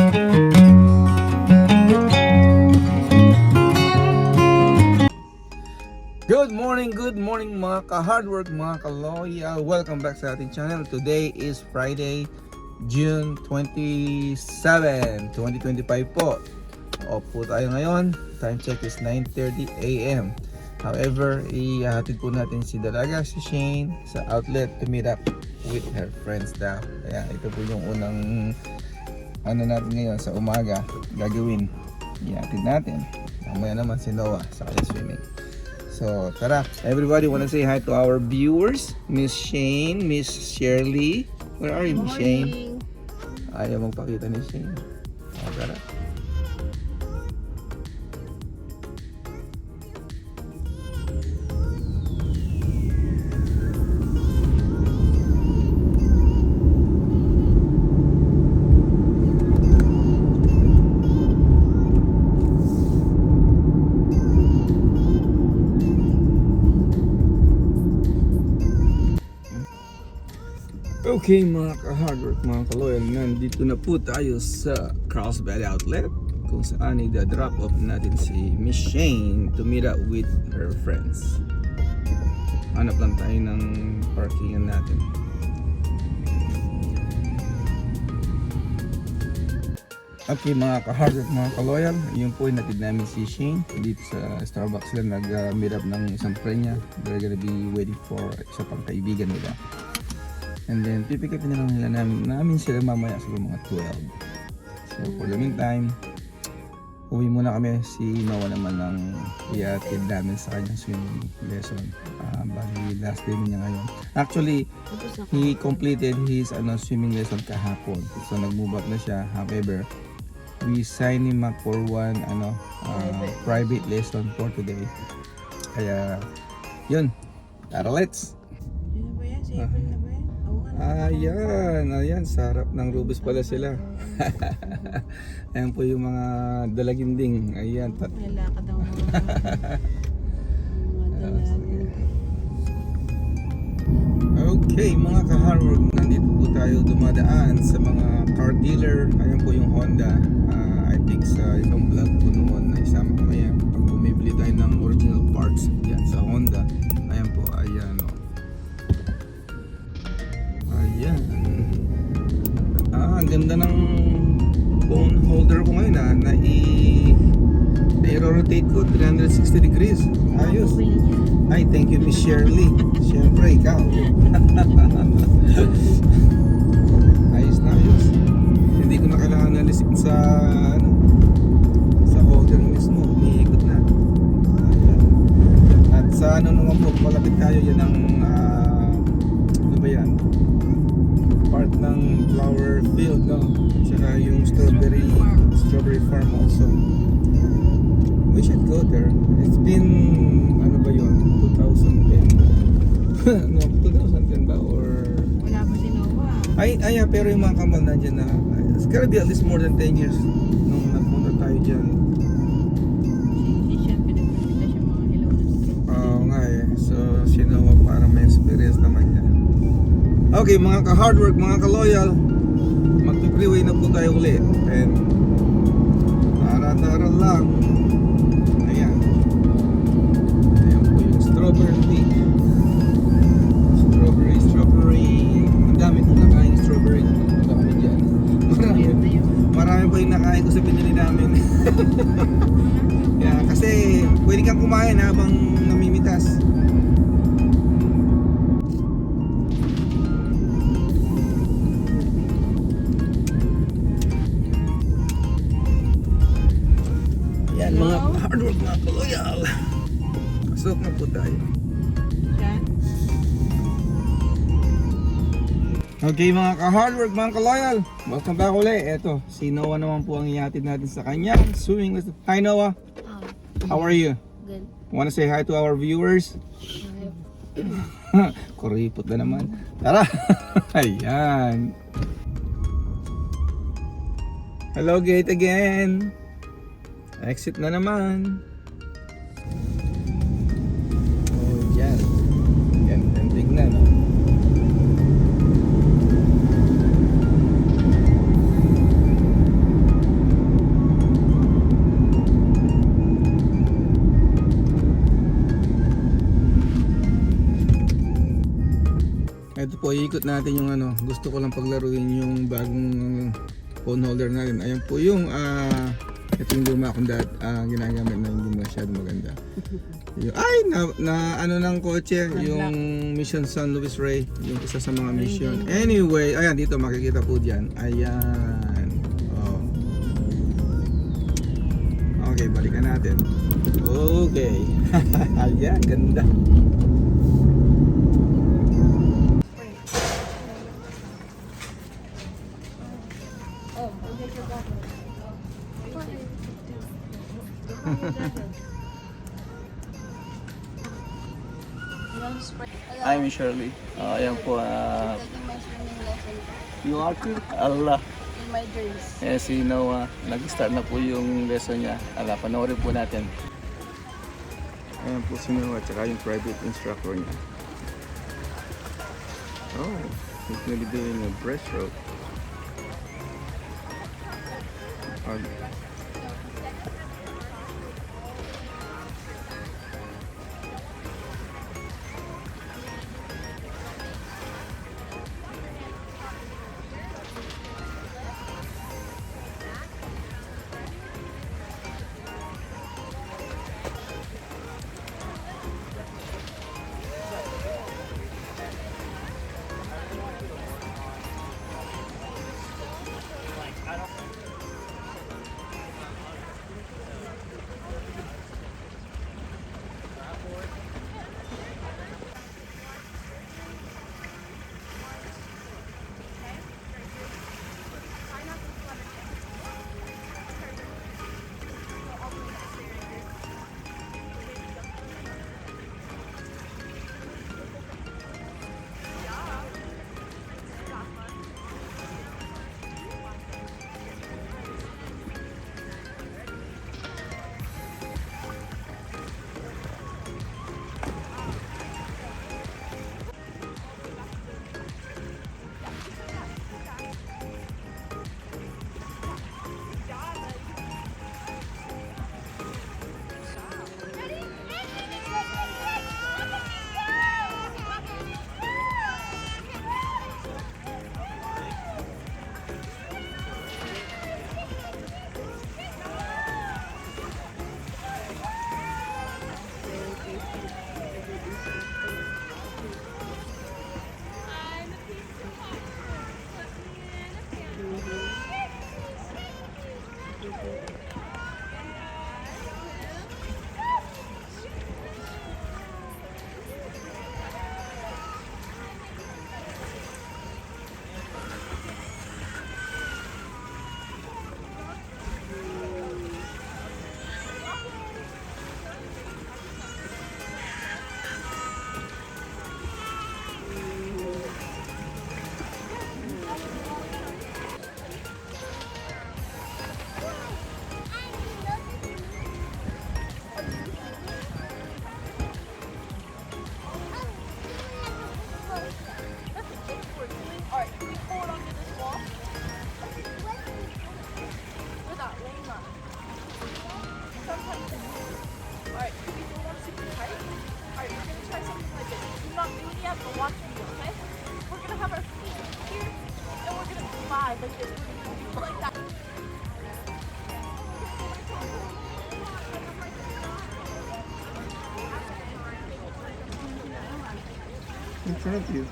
Good morning mga ka-hardwork, mga ka-loyal. Welcome back sa ating channel. Today is Friday, June 27, 2025 po. Off po tayo ngayon. Time check is 9:30 AM. However, ihatid po natin si Dalaga, si Shane sa outlet to meet up with her friends daw. Kaya ito po yung unang ano natin ngayon sa umaga gagawin. Ihatid natin. Mamaya naman si Noah sa kanya swimming. So, tara. Everybody wanna say hi to our viewers. Miss Shane, Miss Shirley. Where are you, Miss Shane? Ayaw magpakita ni Shane. Oh, tara. Okay mga ka-hardwork, mga ka-loyal, nandito na po tayo sa Carlsbad Outlet kung saan i-drop off natin si Miss Shane to meet up with her friends. Hanap lang tayo ng parkingan natin. Okay mga ka-hardwork, mga ka-loyal, yun po yung natid namin si Shane dito sa Starbucks sila nag-meet up ng isang friend niya. They're gonna be waiting for isa pang kaibigan nila. And then, pipikipin na lang nila namin sila mamaya sa mga 12. So, for the meantime, uwi muna kami. Si Noah naman ng iatid namin sa kanyang swimming lesson. Bali, last day niya ngayon. Actually, he completed his swimming lesson kahapon. So, nag-move up na siya. However, we signed him up for one private lesson for today. Kaya, yun. Tara, let's! Yun na ba yan? Sa April na ba yan? Ayan, sa harap ng Rubus pala sila. Ayan po yung mga dalaginding. Ayan. May lakad daw mga dalagin. Okay, mga ka-hardwork, nandito po tayo dumadaan sa mga car dealer. Ayan po yung Honda. I think sa isang vlog po noon na isama ko ngayon. Pag bumibili tayo ng original parts yan sa Honda. Ayan po, ayan o. Ayan. Ang ganda ng phone holder ko ngayon na i-rotate ko 360 degrees. Ayos. Ay, thank you Miss Shirley. Siyempre, ikaw. Ayos na ayos. Hindi ko na kailangan nalisin sa sa holder mismo. Umiikot na. Ayan. At sa naman po, malapit tayo yan ng ano ba yan? Part ng flower field, no? Tsaka yung strawberry farm also. We should go there. It's been ano ba yun? 2010 no, 2010 ba? Or Wala pa si Noah. ay, pero yung mga kamal na dyan na it's gotta be at least more than 10 years nung nagpunta tayo dyan. Si Sean, pinagpapita siya mga hilaw na street. Oo nga eh. So, sino para may experience naman niya. Okay, mga ka-hardwork, mga ka-loyal, magpi-freeway na po tayo ulit. And tara lang. Ayan. Ayan po yung strawberry. Strawberry. Ang dami kong nakain strawberry. Punta kami dyan. Marami pa yung nakain ko sa pinili namin. Yeah, kasi pwede kang kumain habang namimitas. Yan, mga hardwork, mga ka-loyal. Pasok na po tayo. Sean? Okay mga ka-hardwork, mga ka-loyal, welcome back ulit. Eto, si Noah naman po ang ihatid natin sa kanyang swimming lesson. Hi Noah, how are you? Good. Wanna say hi to our viewers? Kuripot na naman. Tara! Ayan. Hello gate again. Exit na naman. Oh, yan. Yan, tignan. po, iikot natin yung ano. Gusto ko lang paglaruin yung bagong phone holder natin. Ayan po yung ito yung luma kong ginagamit na hindi masyado maganda. Yung, ay, ano ng kotse, yung Mission San Luis Rey, yung isa sa mga mission. Anyway, ayan dito makikita po dyan. Ayan. Oh. Okay, balikan natin. Okay. Ayan, ganda. Hi, Miss Shirley. Ayan po. Taking my swimming lesson You are cute. Allah. in my dreams. Eh, si Noah, nag-start na po yung lesson niya. Panoorin po natin. Ayan po si Noah, tsaka yung private instructor niya. Oh, he's gonna be doing a breaststroke. In front of you.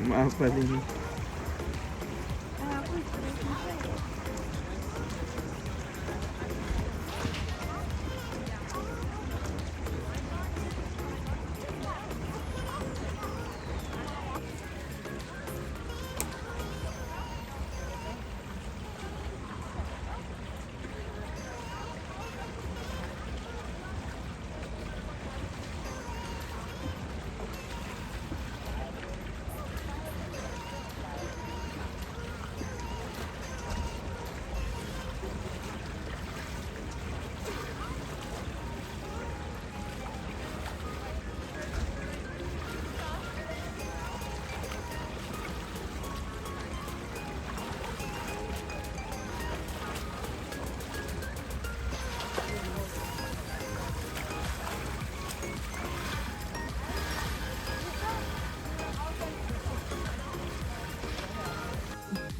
Maaf pa din.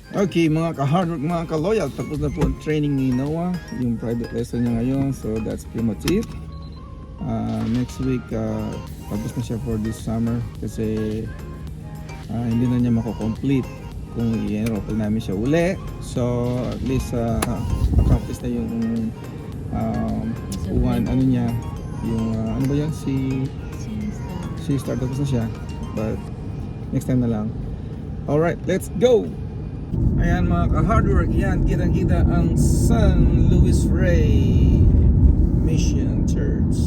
Okay, mga ka-hardwork, mga ka-loyal, tapos na po ang training ni Noah, yung private lesson niya ngayon, so that's pretty much it. Next week, tapos na siya for this summer kasi hindi na niya mako-complete kung i-enroll pa namin siya uli. So, at least accomplish na yung one, ano niya, yung ano ba yun, si start tapos na siya, but next time na lang. Alright, let's go! Ayan mga ka-hardwork, yan, kitang-kita ang San Luis Rey Mission Church.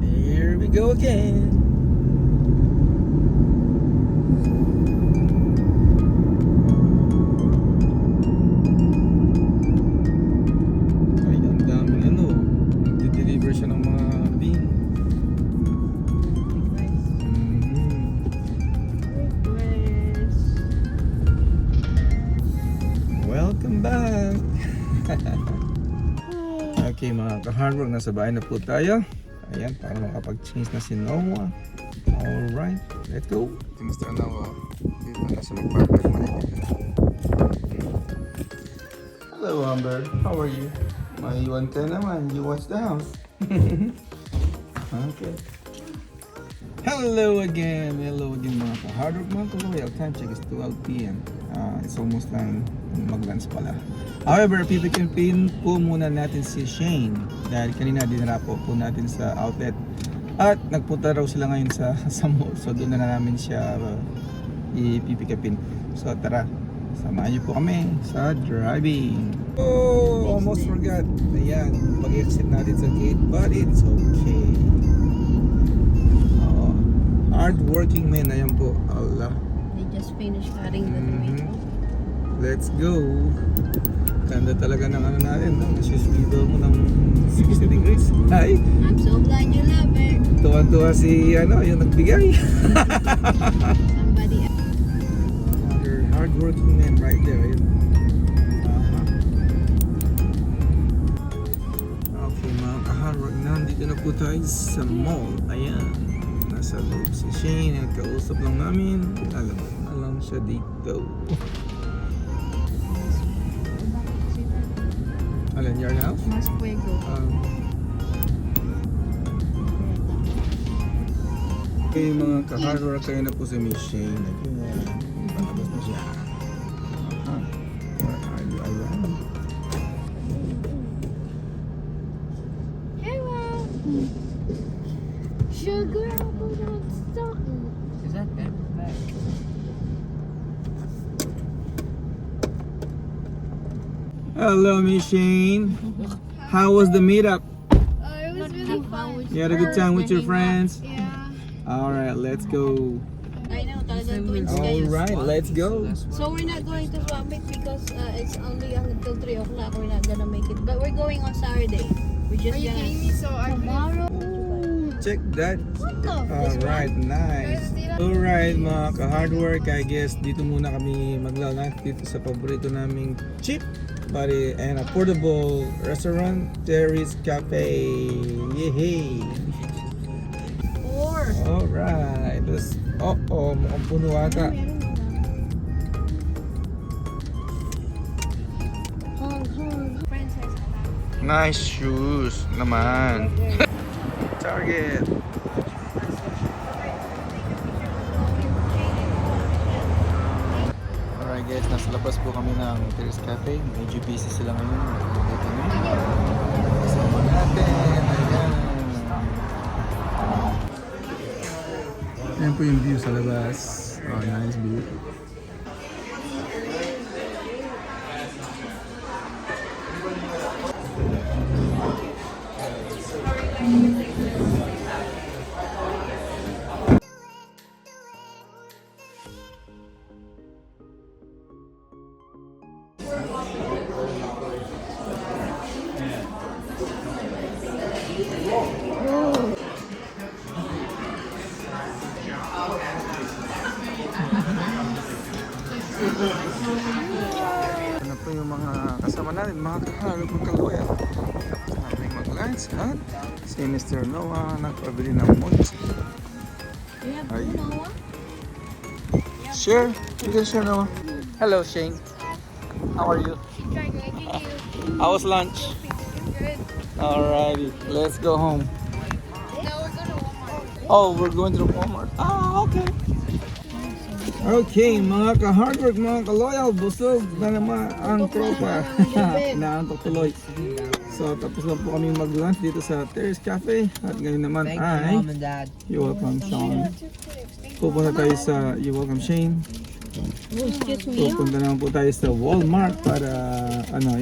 Here we go again. Ay, ang daming ano, nagde-deliver siya ng mga bean. Welcome back! Okay mga ka-hardwork, nasa bahay na po tayo. Ayan, para makapag-change na si Noah. Alright, let's go! Si Mr. Noah, dito na siya mag-park. Hello Amber, how are you? Maiwan ka naman, you watch the house. Okay. Hello again mga ka-hardwork, mga ka-loyal. Time check is 12 p.m. It's almost time mag-lunch pala. However, pipipin po muna natin si Shane dahil kanina dinara po natin sa outlet at nagpunta raw sila ngayon sa mall, so doon na namin siya ipipikapin. So tara, samahan niyo po kami sa driving. Oh, almost forgot. Ayan, pag-exit natin sa gate, but it's okay. Hard-working men, ayan po. Allah. They just finished cutting the tomato. Let's go. Ganda talaga ng ano natin, no? Nasusuido mo ng 60 degrees. Ay, I'm so glad you love it. tuwan-tuwa si, ano, yung nagbigay. Somebody else. Another hard-working men right there. Ayun. Okay, mga ka-hardwork, nandito na po tayo sa mall. Ayan. Nasa loob si Shane, nagkausap lang namin. Alam siya dito. Alan, your house? Mas fuego. Okay, mga ka-hardwork, kayo na po si Miss Shane. Ayan, palabas na siya. Where are you? Ayan. Hello. Sugar apple not stuck. Is that back? Hello, Miss Shane. How was the meetup? It was really fun. You had a good time with your friends? Yeah. All right, let's go. I know, talagang twins kayo. All right, let's go. So we're not going to swap it because it's only until 3 o'clock. We're not gonna make it. But we're going on Saturday. We're just Are you gonna... kidding me? So I Tomorrow? Check that. All right, nice. Guys, All right, mga ka-hardwork, I guess dito muna kami maglalunch dito sa paborito naming cheap but and affordable restaurant, Terry's Cafe. Yehey! 4. All right, let's. Mukhang puno ata. friends has Nice shoes naman. Target. Alright guys, nasa labas po kami ng Terrace Cafe. Medyo busy sila ngayon. Dito na. Kasama natin. Ayan. Ayan po yung view sa labas. Oh, nice view. Ano po yung mga kasama natin, mga kaharap, mga kaloyan. Tapos namin mag-lunch at si Mr. Noah nagpabili ng mochi. have Are two, you- Noah? Share. You can share now. Hello, Shane. How are you? Thank you. How was lunch? Good. Alrighty, let's go home. No, we're going to Walmart. Oh, we're going to the Walmart. Ah, okay. Okay, mga ka-hard work, mga ka-loyal, busog na naman ang tropa. Naantok tuloy. So, tapos lang po kami mag-lunch dito sa Terrace Cafe. At ngayon naman Thank you, ay, Mom and Dad. you're welcome, Sean. Pupunta tayo sa, you're welcome, Shane. Oh, excuse me. Pupunta naman po tayo sa Walmart para,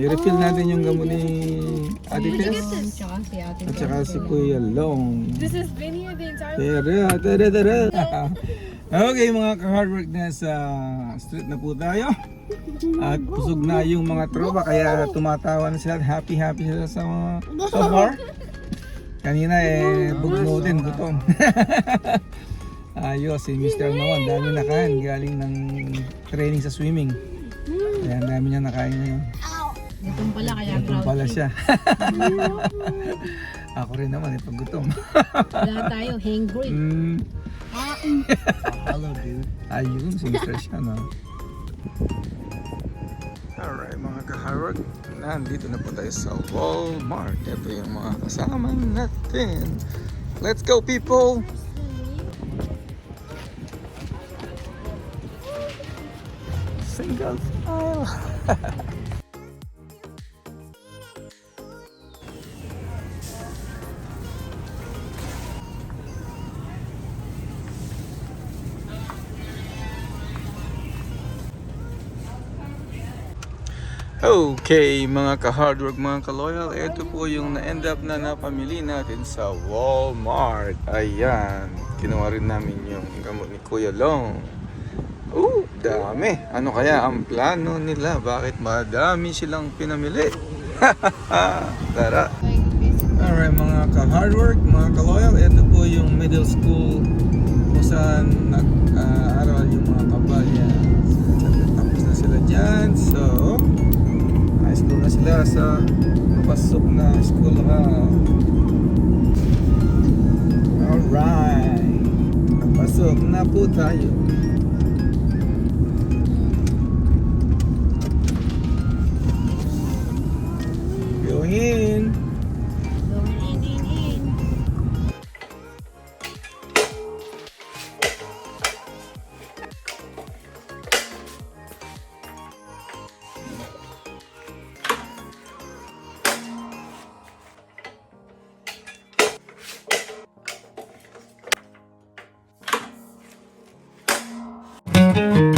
i-refill natin yung gamot ni Ate Tess. Tsaka si ate. At saka si Kuya Long. This has been here the entire Tara. Okay mga ka-hard work, na sa street na po tayo. At busog na yung mga tropa kaya tumatawa na sila. Happy sila sa mga so far. Kanina bugno din, gutom. Ayos, si Mr. naman, dami nakain galing ng training sa swimming. Kaya ang dami niya nakain ngayon. Itong pala kaya Gutom proud. pala siya. Ako rin naman, pag gutom. Wala tayo, hangry. Hello, dude. Ayun, sinistra siya, no? Alright, mga kaharag, nandito na po tayo sa Walmart. Ito yung mga kasama natin. Let's go, people! Single file! Okay, mga ka-hardwork, mga ka-loyal, ito po yung na-end up na napamili natin sa Walmart. Ayan, kinuha rin namin yung gamot ni Kuya Long. Dami. Ano kaya ang plano nila? Bakit madami silang pinamili? Tara. Alright, mga ka-hardwork, mga ka-loyal, ito po yung middle school kung saan nag-aaral yung mga kabalya. Tapos na sila dyan, so high school na sila sa pasok na school ka. Alright, pasok na po tayo. Going in. Going in. Thank